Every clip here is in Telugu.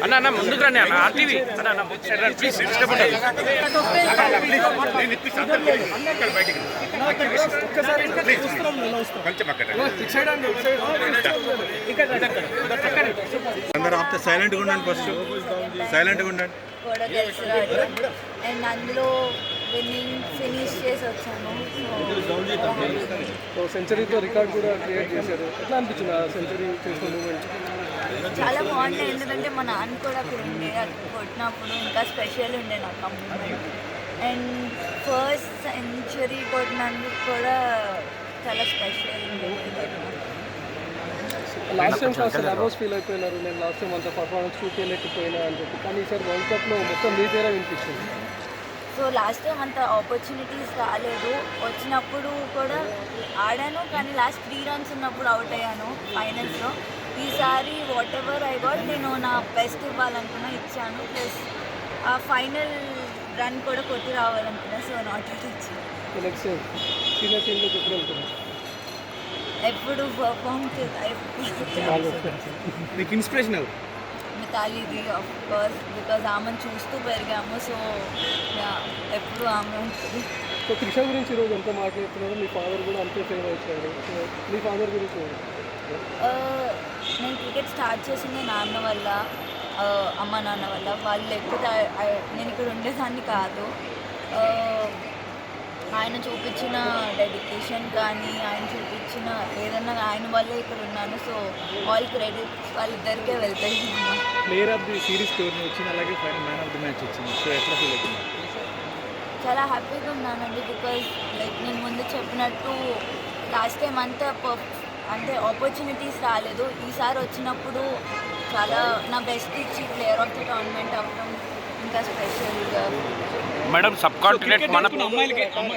అన్న అన్న ముందుకు రండి అన్న ఆర్టీవీ అన్న అన్న ప్లీజ్ అందరూ ఆపితే సైలెంట్గా ఉండండి, ఫస్ట్ సైలెంట్గా ఉండండి. అండ్ అందులో విన్నింగ్ ఫినిష్ చేసి వచ్చాను. సో సెంచరీతో రికార్డ్ కూడా క్రియేట్ చేశారు. ఎట్లా అనిపించింది ఆ సెంచరీ చేసిన మూమెంట్? చాలా బాగుండే, ఎందుకంటే మా నాన్న కూడా అక్కడ ఉండే, అది కొట్టినప్పుడు ఇంకా స్పెషల్ ఉండే నాకు ఆ మూమెంట్. అండ్ ఫస్ట్ సెంచరీ కొట్టినందుకు కూడా చాలా స్పెషల్ ఉండే. లాస్ట్ టైం కాస్త నర్వస్ ఫీల్ అయిపోయినారు, నేను లాస్ట్ టైం అంత పర్ఫార్మెన్స్ చూపించలేకపోయినా అని చెప్పి, కానీ ఈసారి వరల్డ్ కప్లో మొత్తం మీ పేరే వినిపించింది. సో లాస్ట్ టైం అంత ఆపర్చునిటీస్ రాలేదు, వచ్చినప్పుడు కూడా ఆడాను, కానీ లాస్ట్ 3 runs ఉన్నప్పుడు అవుట్ అయ్యాను ఫైనల్స్లో. ఈసారి వాట్ ఎవర్ ఐ గాట్, నేను నా బెస్ట్ ఇవ్వాలనుకున్నా, ఇచ్చాను. ప్లస్ ఆ ఫైనల్ రన్ కూడా కొట్టి రావాలనుకున్నా, సో నాట్ అవుట్ ఇచ్చాను. నెక్స్ట్ సీనియర్ టీంలోకి ఎప్పుడు వెళ్తున్నాను? ఎప్పుడు పర్ఫామ్ మీకు ఇన్స్పిరేషన్ ఎవరు? మితాలీది ఆఫ్ కోర్స్, బికాజ్ ఆమెను చూస్తూ పెరిగాము. సో ఎప్పుడు ఆమె ఉంటుంది. సో త్రిష గురించి ఈరోజు ఎంత మాట్లాడుతున్నారు, మీ ఫాదర్ కూడా అంతే ఫేమ్ వచ్చారు. సో మీ ఫాదర్ గురించి నేను క్రికెట్ స్టార్ట్ చేసింది నాన్న వల్ల, అమ్మ నాన్న వల్ల. వాళ్ళు లేకపోతే నేను ఇక్కడ ఉండేదాన్ని కాదు. ఆయన చూపించిన డెడికేషన్ కానీ, ఆయన చూపించిన ఏదన్నా ఆయన వల్లే ఇక్కడ ఉన్నాను. సో ఆల్ క్రెడిట్ వాళ్ళిద్దరికే వెళ్తాయి. Player of the series tourney వచ్చింది, అలాగే final man of the match వచ్చింది. సో ఎట్లా ఫీల్ అవుతుంది? చాలా హ్యాపీగా ఉన్నానండి, బికాజ్ లైక్ నేను ముందు చెప్పినట్టు లాస్ట్ టైం అంతా అంటే ఆపర్చునిటీస్ రాలేదు. ఈసారి వచ్చినప్పుడు చాలా నా బెస్ట్ ఇచ్చి ప్లేయర్ ఆఫ్ ది టోర్నమెంట్ అవ్వడం ఇంకా స్పెషల్గా. మేడం సబ్ కాంటినెంట్ మన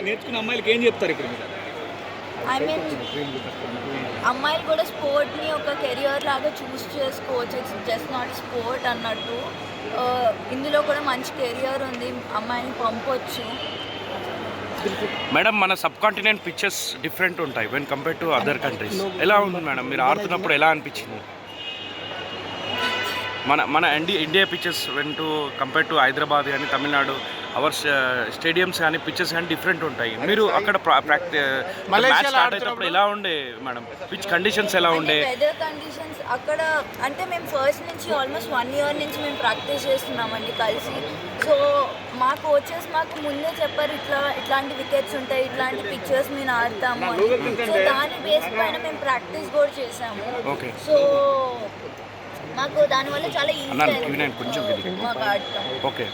నేర్చుకున్న అమ్మాయిలకి ఏం చెప్తారు ఇక్కడ? ఐ మీన్ అమ్మాయిలు కూడా స్పోర్ట్ని ఒక కెరియర్ లాగా చూస్ చేసుకోవచ్చు, ఇట్స్ జస్ట్ నాట్ స్పోర్ట్ అన్నట్టు. ఇందులో కూడా మంచి కెరియర్ ఉంది, అమ్మాయిని పంపొచ్చు. మేడం మన సబ్ కాంటినెంట్ పిచ్చెస్ డిఫరెంట్ ఉంటాయి when compare to other countries. ఎలా ఉంది మేడం మీరు ఆడుతున్నప్పుడు, ఎలా అనిపించింది? మన India pitches when to compare to Hyderabad కానీ తమిళనాడు, అవర్ స్టేడియంస్ కానీ పిచ్చెస్ కానీ డిఫరెంట్ ఉంటాయి. మీరు అక్కడ మ్యాచ్ స్టార్ట్ అయినప్పుడు ఎలా ఉండే మేడం? పిచ్ కండిషన్స్ ఎలా ఉండే? వెదర్ కండిషన్స్ అక్కడ అంటే మేము ఫస్ట్ నుంచి ఆల్మోస్ట్ 1 year నుంచి మేము ప్రాక్టీస్ చేస్తున్నామండి కలిసి. సో మా కోచెస్ మాకు ముందే చెప్పారు, ఇట్లాంటి వికెట్స్ ఉంటాయి, ఇట్లాంటి పిక్చర్స్ మేము ఆడతాము అని. సో దాని బేస్ పైన మేము ప్రాక్టీస్ కూడా చేసాము. సో మాకు దానివల్ల చాలా ఈజీ మాకు ఆడతాం. ఓకే.